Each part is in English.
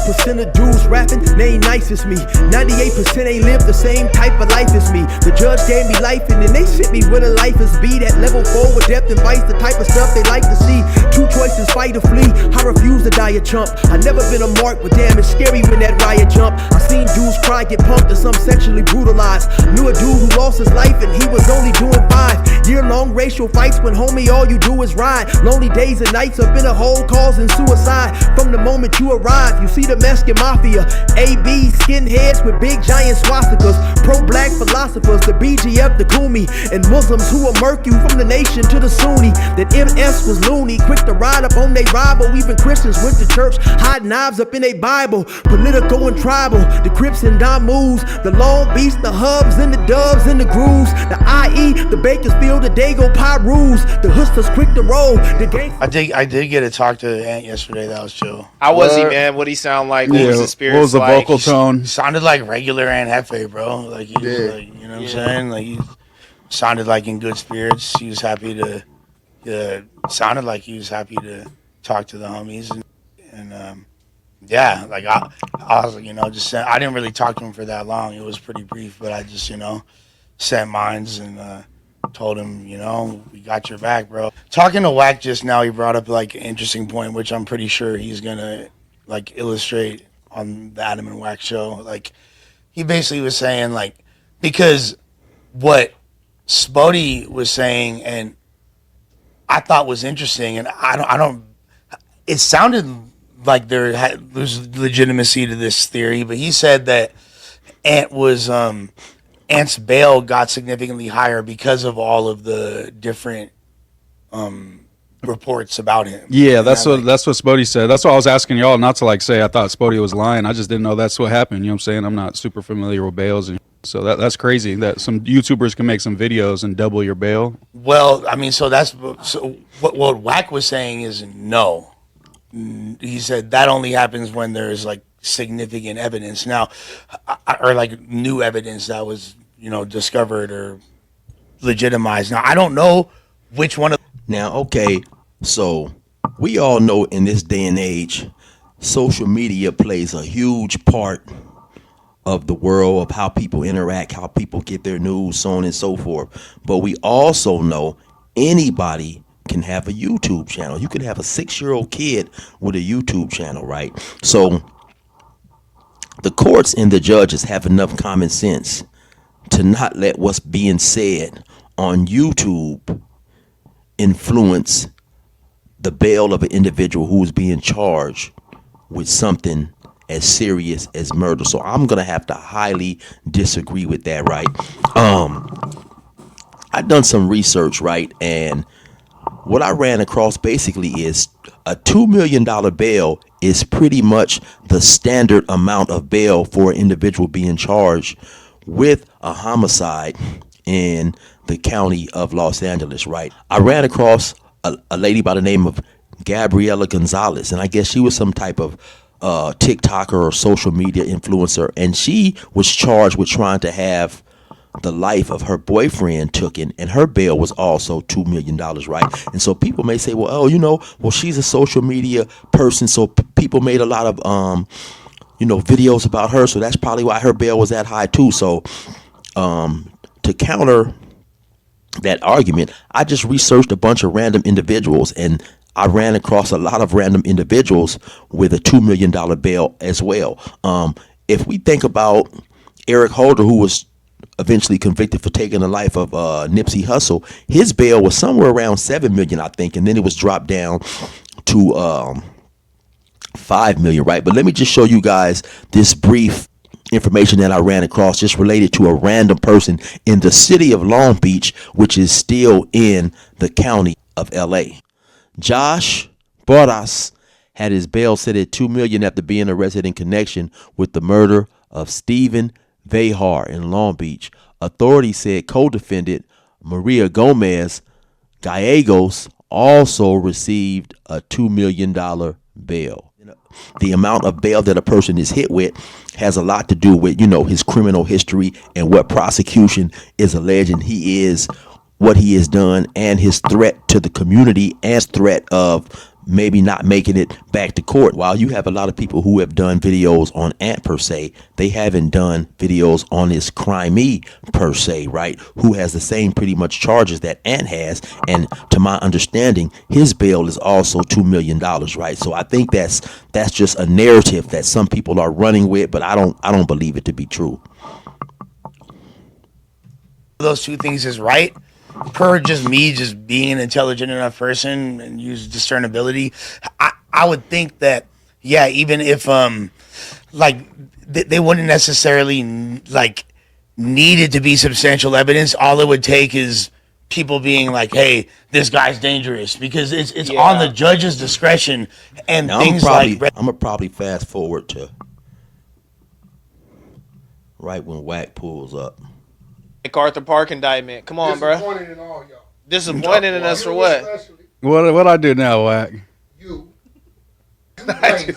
1% of dudes rapping, they ain't nice as me. 98% ain't live the same type of life as me. The judge gave me life and then they sent me where the life is be. That level 4 with depth and vice, the type of stuff they like to see. Two choices, fight or flee. I refuse to die a chump. I never been a mark, but damn, it's scary when that riot jump. I seen dudes cry, get pumped, and some sexually brutalized. Knew a dude who lost his life and he was only doing 5 year-long racial fights when homie all you do is ride. Lonely days and nights up in a hole causing suicide. From the moment you arrive, you see the Mexican mafia, AB skinheads with big giant swastikas, pro-black philosophers, the BGF, the Kumi, and Muslims who will murk you from the nation to the Sunni. That MS was loony, quick to ride up on they rival. Even Christians went to church, hide knives up in a Bible. Political and tribal, the Crips and Damus, the Long Beach, the Hubs and the Dubs and the Grooves, the IE, the Bakersfield, the Dago Pyrus, the Hustlers quick to roll, the gang. I did get to talk to Ant yesterday. That was chill. How was he, man? What'd he sound like? What was his spirit? What was the like? vocal tone? He sounded like regular Ant Jefe, bro. Like, he was like, you know what I'm saying? Like, he sounded like in good spirits. He was happy to, sounded like he was happy to talk to the homies. And yeah, like, I was like, you know, just sent, I didn't really talk to him for that long. It was pretty brief, but I just, you know, sent mines and told him, you know, we got your back, bro. Talking to Wack just now, he brought up, like, an interesting point, which I'm pretty sure he's going to, like, illustrate on the Adam and Wack show. Like, he basically was saying, like, because what Spody was saying, and I thought was interesting, and I don't, it sounded like there's legitimacy to this theory, but he said that Ant's bail got significantly higher because of all of the different reports about him. Yeah, that's what Spody said. That's why I was asking y'all not to like say I thought Spody was lying. I just didn't know that's what happened. You know what I'm saying? I'm not super familiar with bails, and so that's crazy that some YouTubers can make some videos and double your bail. Well, I mean, so what Wack was saying is no. He said that only happens when there's like significant evidence now, or like new evidence that was, you know, discovered or legitimized. Now, I don't know which one of. Now, okay, so we all know in this day and age, social media plays a huge part of the world, of how people interact, how people get their news, so on and so forth. But we also know anybody can have a YouTube channel. You could have a 6-year-old kid with a YouTube channel, right? So the courts and the judges have enough common sense to not let what's being said on YouTube influence the bail of an individual who is being charged with something as serious as murder. So I'm gonna have to highly disagree with that, right? I've done some research, right, and what I ran across basically is a $2 million bail is pretty much the standard amount of bail for an individual being charged with a homicide in the county of Los Angeles, right? I ran across a lady by the name of Gabriela Gonzalez, and I guess she was some type of TikToker or social media influencer, and she was charged with trying to have the life of her boyfriend taken, and her bail was also $2 million, right? And so people may say, well, oh, you know, well, she's a social media person, so people made a lot of, videos about her, so that's probably why her bail was that high too. So to counter that argument, I just researched a bunch of random individuals, and I ran across a lot of random individuals with a $2 million bail as well. If we think about Eric Holder, who was eventually convicted for taking the life of Nipsey Hussle, his bail was somewhere around $7 million, I think, and then it was dropped down to $5 million, right? But let me just show you guys this brief information that I ran across just related to a random person in the city of Long Beach, which is still in the county of LA. Josh Bordas had his bail set at $2 million after being arrested in connection with the murder of Stephen Vehar in Long Beach. Authorities said co-defendant Maria Gomez Gallegos also received a $2 million bail. The amount of bail that a person is hit with has a lot to do with, his criminal history and what prosecution is alleging he is, what he has done, and his threat to the community and threat of maybe not making it back to court. While you have a lot of people who have done videos on Ant per se, they haven't done videos on this crimey per se, right? Who has the same pretty much charges that Ant has, and to my understanding, his bail is also $2 million, right? So I think that's just a narrative that some people are running with, but I don't believe it to be true. Those two things is right. Per just me just being an intelligent enough person and use discernibility, I would think that, yeah, even if like they wouldn't necessarily like needed to be substantial evidence. All it would take is people being like, hey, this guy's dangerous, because it's on the judge's discretion and Now, things I'm gonna probably fast forward to right when Wack pulls up. MacArthur Park indictment. Come on, bro. Disappointed in all y'all. Disappointed in us for what? Especially What I do now, Wack? you. Crazy.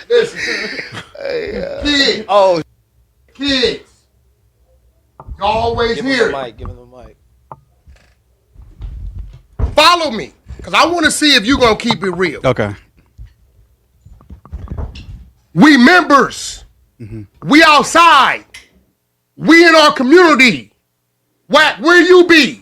Listen, kids, Oh, kids. You always give hear him the it. mic. Give him the mic. Follow me, because I want to see if you're going to keep it real. Okay. We members. We outside. We in our community. Wack, where you be?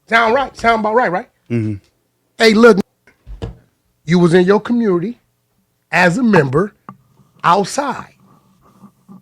Sound right? Sound about right, right? Mm-hmm. Hey, look, you was in your community as a member outside.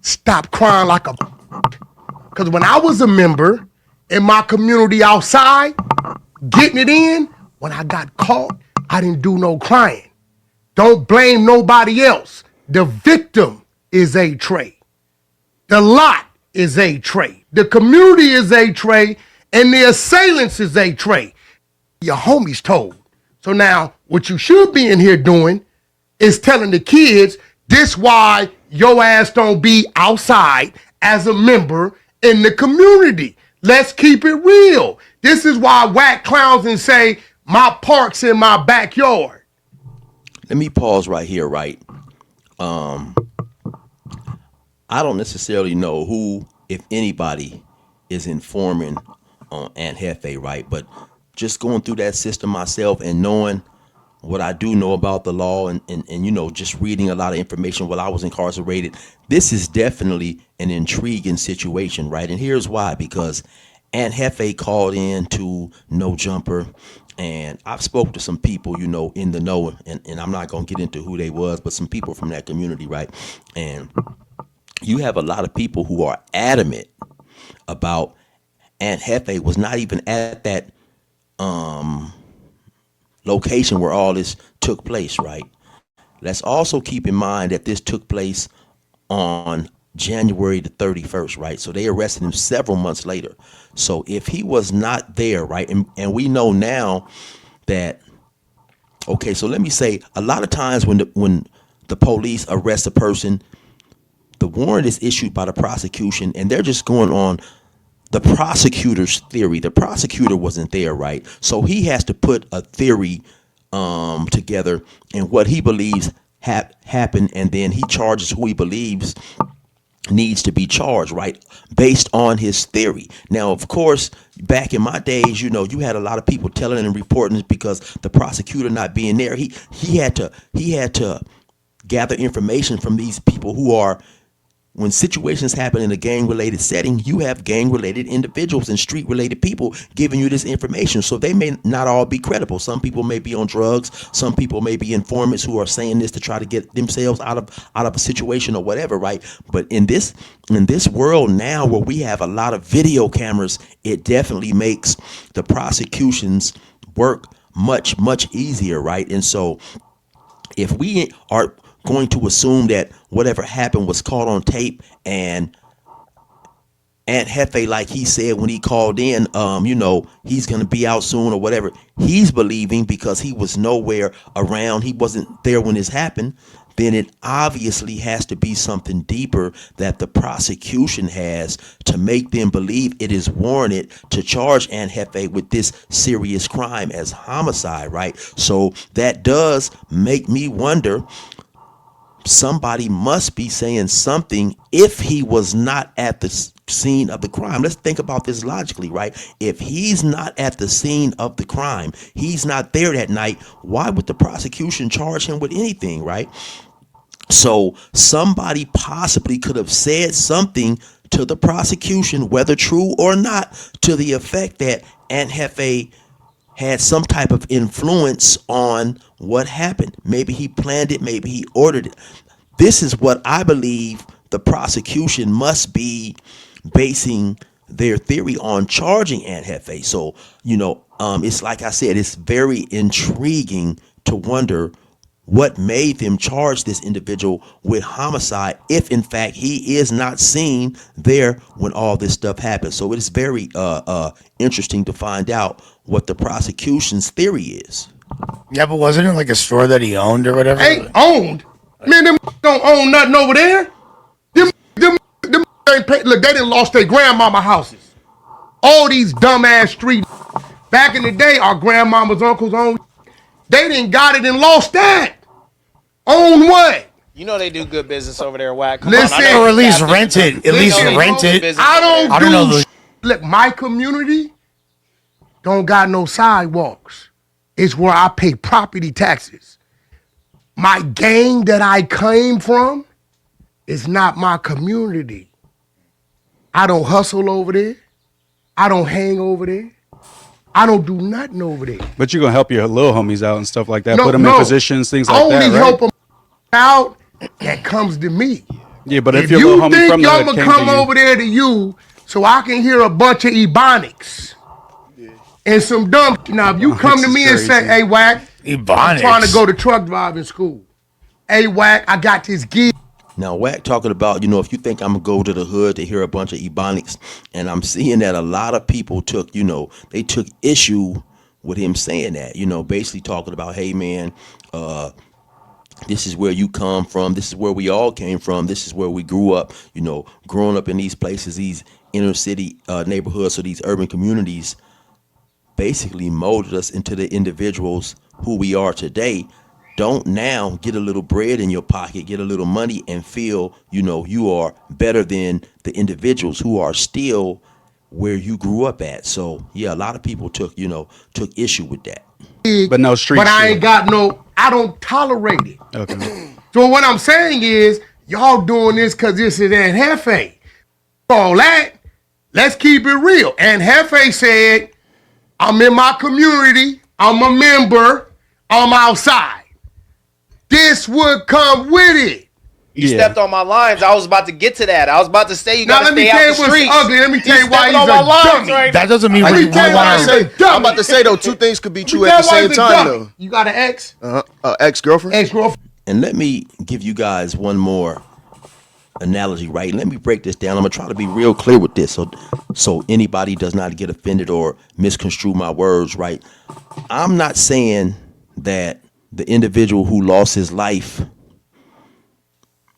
Stop crying like a... Because when I was a member in my community outside, getting it in, when I got caught, I didn't do no crying. Don't blame nobody else. The victim is a tray. The lot is a tray. The community is a tray, and the assailants is a tray. Your homies told. So now, what you should be in here doing is telling the kids this why your ass don't be outside as a member in the community. Let's keep it real. This is why Wack clowns and say, my park's in my backyard. Let me pause right here, right? I don't necessarily know who, if anybody, is informing on Aunt Jefe, right? But just going through that system myself and knowing what I do know about the law and you know, just reading a lot of information while I was incarcerated, this is definitely an intriguing situation, right? And here's why, because Aunt Jefe called in to No Jumper, and I've spoke to some people, you know, in the know, and I'm not going to get into who they was, but some people from that community, right? And you have a lot of people who are adamant about Aunt Jefe was not even at that location where all this took place, right? Let's also keep in mind that this took place on January the 31st, right? So they arrested him several months later. So if he was not there, right, and we know now that, okay, so let me say, a lot of times when the police arrest a person, the warrant is issued by the prosecution, and they're just going on the prosecutor's theory. The prosecutor wasn't there, right? So he has to put a theory together and what he believes happened, and then he charges who he believes needs to be charged, right, based on his theory. Now, of course, back in my days, you know, you had a lot of people telling and reporting because the prosecutor not being there, he had to gather information from these people who are, when situations happen in a gang-related setting, you have gang-related individuals and street-related people giving you this information. So they may not all be credible. Some people may be on drugs. Some people may be informants who are saying this to try to get themselves out of a situation or whatever, right? But in this world now where we have a lot of video cameras, it definitely makes the prosecution's work much, much easier, right? And so if we are going to assume that whatever happened was caught on tape, and Aunt Jefe, like he said when he called in, you know, he's going to be out soon or whatever, he's believing because he was nowhere around, he wasn't there when this happened, then it obviously has to be something deeper that the prosecution has to make them believe it is warranted to charge Aunt Jefe with this serious crime as homicide, right? So that does make me wonder, somebody must be saying something if he was not at the scene of the crime. Let's think about this logically, right? If he's not at the scene of the crime, he's not there that night, why would the prosecution charge him with anything, right? So somebody possibly could have said something to the prosecution, whether true or not, to the effect that Aunt Jefe had some type of influence on what happened. Maybe he planned it, maybe he ordered it. This is what I believe the prosecution must be basing their theory on, charging Aunt Jefe. So, it's like I said, it's very intriguing to wonder what made them charge this individual with homicide if in fact he is not seen there when all this stuff happens. So it is very interesting to find out what the prosecution's theory is. Yeah, but wasn't it like a store that he owned or whatever? Ain't owned. Man, them don't own nothing over there. Them ain't pay. Look, they done lost their grandmama houses. All these dumbass street. Back in the day, our grandmamas, uncles owned. They didn't got it and lost that. Own what? You know they do good business over there, Wack. Come Listen, on, I know or at you least got rent this. it. At least Listen, rent it. I don't know do. the- Look, my community don't got no sidewalks. It's where I pay property taxes. My gang that I came from is not my community. I don't hustle over there. I don't hang over there. I don't do nothing over there. But you're gonna help your little homies out and stuff like that. Put them in positions, things like I only that, right? help them out that comes to me. Yeah, but If your little you homie think from the I'm hood gonna came come to you, over there to you so I can hear a bunch of ebonics and some dumb. Now, if you come to This me is and say, crazy. "Hey, Wack, I'm Ebonics. trying to go to truck driving school. Hey, Wack, I got this gig." Now, Wack talking about, if you think I'm going to go to the hood to hear a bunch of ebonics, and I'm seeing that a lot of people took issue with him saying that, basically talking about, hey, man, this is where you come from. This is where we all came from. This is where we grew up, growing up in these places, these inner city neighborhoods, or these urban communities basically molded us into the individuals who we are today. Don't now get a little bread in your pocket, get a little money, and feel, you are better than the individuals who are still where you grew up at. So yeah, a lot of people took issue with that. but no street But I shit. ain't got I don't tolerate it. Okay. So what I'm saying is, y'all doing this because this is Aunt Jefe. All that, let's keep it real. Aunt Jefe said, I'm in my community, I'm a member, I'm outside. This would come with it. You stepped on my lines. I was about to get to that. I was about to say you Now gotta let me stay tell out you the what's streets. ugly. Let me tell you why stepping he's on my a lines dummy. right That doesn't mean Let me we tell you why he's want a to. dummy. I'm about to say though, two things could be true Let at me the tell you same why he's a time dummy. though. You got an ex? Ex-girlfriend. Ex-girlfriend? And let me give you guys one more analogy, right? Let me break this down. I'm gonna try to be real clear with this, so anybody does not get offended or misconstrue my words, right? I'm not saying that the individual who lost his life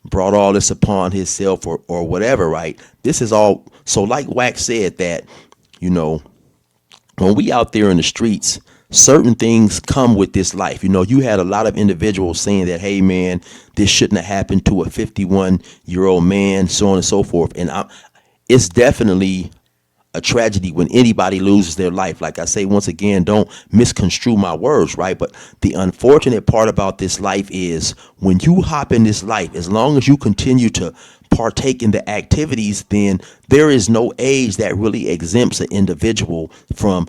brought all this upon himself or whatever, right? This is all, so like Wack said, that when we out there in the streets, certain things come with this life. You had a lot of individuals saying that, hey man, this shouldn't have happened to a 51-year-old man, so on and so forth. And it's definitely a tragedy when anybody loses their life. Like I say, once again, don't misconstrue my words, right? But the unfortunate part about this life is when you hop in this life, as long as you continue to partake in the activities, then there is no age that really exempts an individual from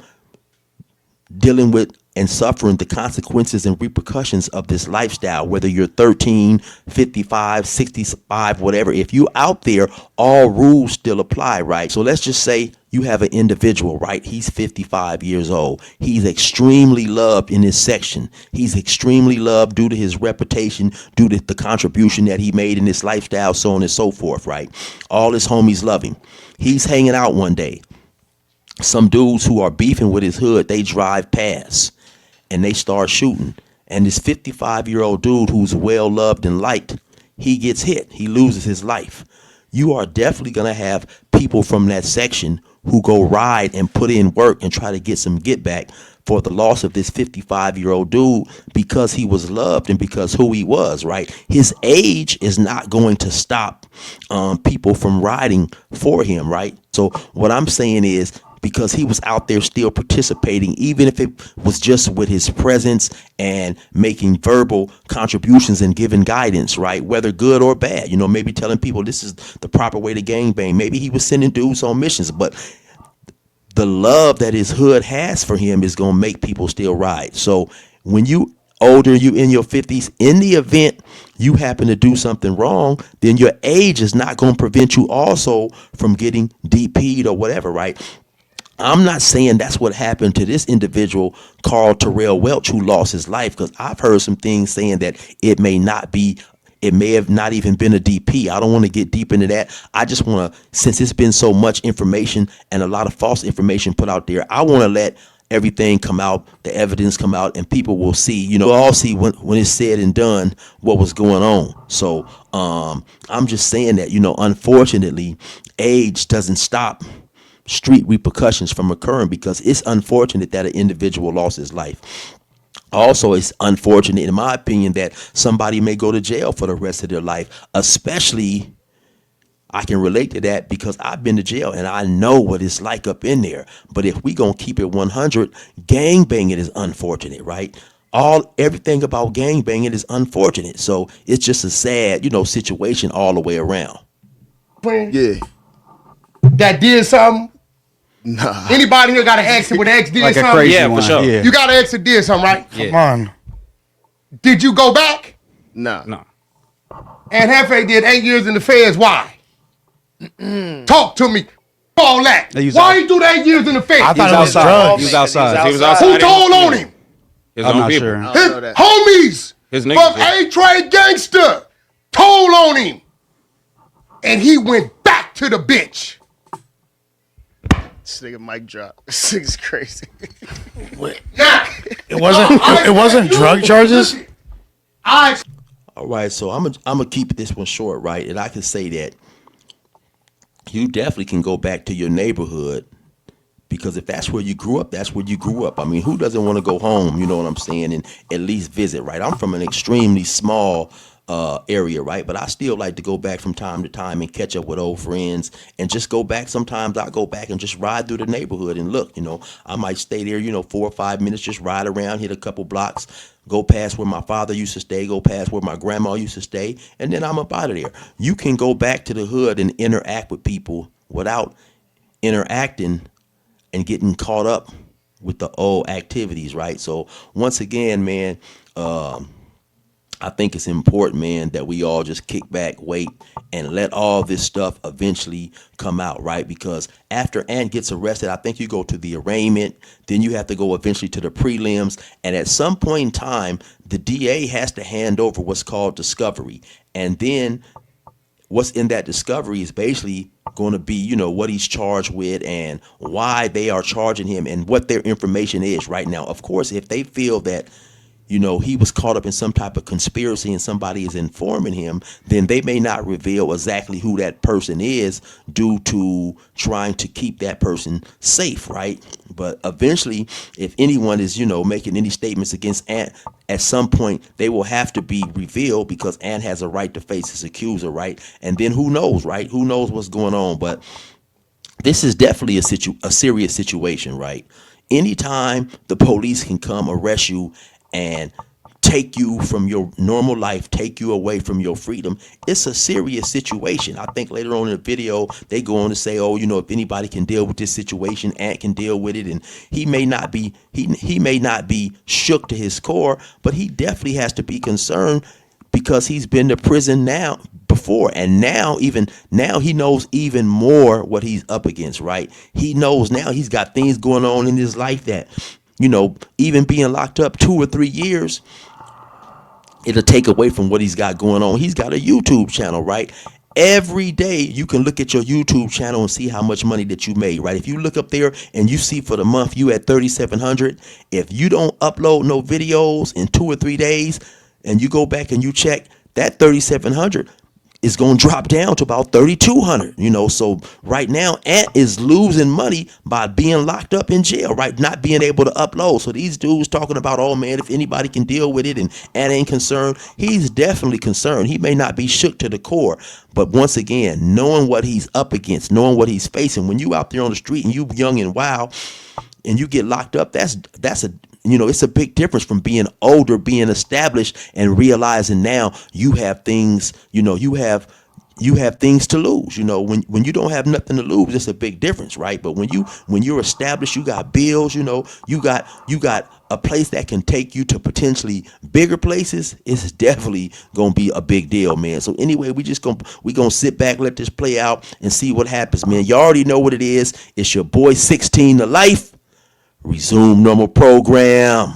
dealing with and suffering the consequences and repercussions of this lifestyle, whether you're 13, 55, 65, whatever. If you out there, all rules still apply, right? So let's just say you have an individual, right? He's 55 years old. He's extremely loved in his section. He's extremely loved due to his reputation, due to the contribution that he made in this lifestyle, so on and so forth, right? All his homies love him. He's hanging out one day. Some dudes who are beefing with his hood, they drive past and they start shooting. And this 55-year-old dude who's well loved and liked, he gets hit. He loses his life. you are definitely going to have people from that section who go ride and put in work and try to get some get back for the loss of this 55-year-old dude because he was loved and because who he was, right? His age is not going to stop people from riding for him, right? So what I'm saying is, because he was out there still participating, even if it was just with his presence and making verbal contributions and giving guidance, right? Whether good or bad, you know, maybe telling people this is the proper way to gangbang. Maybe he was sending dudes on missions, but the love that his hood has for him is going to make people still ride. So when you older, you in your 50s, in the event you happen to do something wrong, then your age is not going to prevent you also from getting DP'd or whatever, right? I'm not saying that's what happened to this individual, Carl Terrell Welch, who lost his life, because I've heard some things saying that it may have not even been a DP. I don't want to get deep into that. I just want to, since it's been so much information and a lot of false information put out there, I want to let everything come out, the evidence come out, and people will see, you know, all see when it's said and done what was going on. So I'm just saying that, you know, unfortunately, age doesn't stop street repercussions from occurring, because it's unfortunate that an individual lost his life. Also, it's unfortunate, in my opinion, that somebody may go to jail for the rest of their life. Especially, I can relate to that because I've been to jail and I know what it's like up in there. But if we gonna keep it 100, gangbanging is unfortunate, right? Everything about gangbanging is unfortunate. So it's just a sad, you know, situation all the way around. Yeah. That did something. Nah. Anybody here got an ex with ex did Like a something? crazy Yeah, for one. sure. Yeah. You got an ex that did something, right? Come on. Did you go back? Nah. No. And Jefe did 8 years in the feds. Why? Talk to me. All that. He was Why out- he do the 8 years in the feds? I thought it was outside. drugs. He was outside. He was Who outside. told on him? His I'm own not people. sure. I His don't know that. homies His from niggas, yeah. A-Trade Gangster told on him. And he went back to the bitch. This nigga mic drop. This nigga's crazy. Now, It wasn't drug charges. All right, so I'm gonna keep this one short, right? And I can say that you definitely can go back to your neighborhood, because if that's where you grew up, that's where you grew up. I mean, who doesn't want to go home? You know what I'm saying? And at least visit, right? I'm from an extremely small area, right? But I still like to go back from time to time and catch up with old friends and just go back. Sometimes I go back and just ride through the neighborhood and look, you know, I might stay there, you know, 4 or 5 minutes, just ride around, hit a couple blocks, go past where my father used to stay, go past where my grandma used to stay, and then I'm up out of there. You can go back to the hood and interact with people without interacting and getting caught up with the old activities, right? So once again, man, I think it's important, man, that we all just kick back, wait, and let all this stuff eventually come out, right? Because after Ant gets arrested, I think you go to the arraignment, then you have to go eventually to the prelims, and at some point in time, the DA has to hand over what's called discovery. And then what's in that discovery is basically going to be, you know, what he's charged with and why they are charging him and what their information is right now. Of course, if they feel that, you know, he was caught up in some type of conspiracy and somebody is informing him, then they may not reveal exactly who that person is due to trying to keep that person safe, right? But eventually, if anyone is, you know, making any statements against Ant, at some point they will have to be revealed, because Ant has a right to face his accuser, right? And then who knows, right? Who knows what's going on? But this is definitely a serious situation, right? Anytime the police can come arrest you and take you from your normal life, take you away from your freedom, it's a serious situation. I think later on in the video, they go on to say, oh, you know, if anybody can deal with this situation, Ant can deal with it. And he may not be, he may not be shook to his core, but he definitely has to be concerned, because he's been to prison now before, and now he knows even more what he's up against, right? He knows now he's got things going on in his life that, you know, even being locked up 2 or 3 years, it'll take away from what he's got going on. He's got a YouTube channel, right? Every day you can look at your YouTube channel and see how much money that you made, right? If you look up there and you see for the month you at 3,700, if you don't upload no videos in 2 or 3 days and you go back and you check, that 3,700 is going to drop down to about 3,200. You know, so right now Ant is losing money by being locked up in jail, right? Not being able to upload. So these dudes talking about, oh man, if anybody can deal with it and Ant ain't concerned, he's definitely concerned. He may not be shook to the core, but once again, knowing what he's up against, knowing what he's facing, when you out there on the street and you young and wild and you get locked up, that's a, you know, it's a big difference from being older, being established, and realizing now you have things, you know, you have things to lose. You know, when you don't have nothing to lose, it's a big difference, right? But when you're established, you got bills, you know, you got a place that can take you to potentially bigger places. It's definitely gonna be a big deal, man. So anyway, we gonna sit back, let this play out, and see what happens, man. You already know what it is. It's your boy 16 to life. Resume normal program.